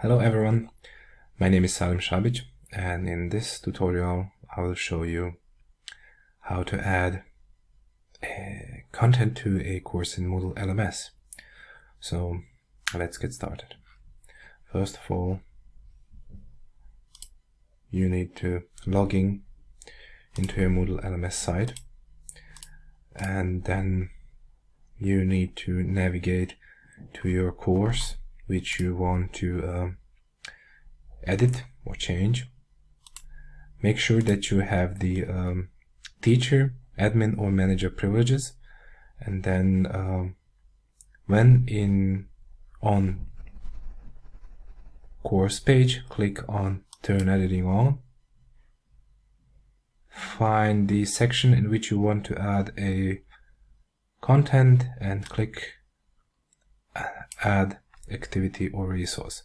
Hello everyone, my name is Salim Shabic, and in this tutorial I will show you how to add content to a course in Moodle LMS. So let's get started. First of all, you need to log in into your Moodle LMS site, and then you need to navigate to your course which you want to edit or change. Make sure that you have the teacher, admin or manager privileges, and then when on course page, click on turn editing on. Find the section in which you want to add a content and click add activity or resource,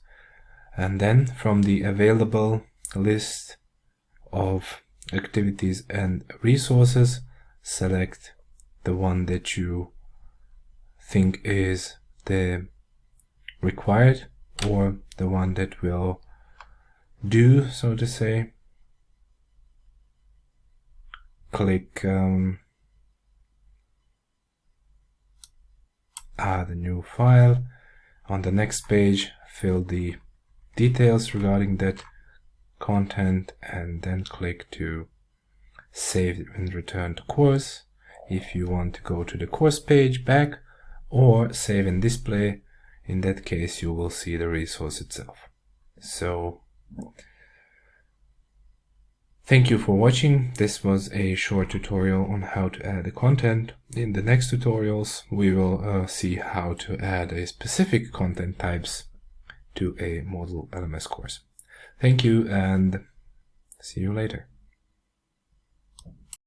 and then from the available list of activities and resources, select the one that you think is the required or the one that will do, so to say. Click add a new file. On the next page, fill the details regarding that content and then click to save and return to course. If you want to go to the course page back, or save and display, in that case you will see the resource itself. So thank you for watching. This was a short tutorial on how to add the content. In the next tutorials we will see how to add a specific content types to a Moodle LMS course. Thank you and see you later.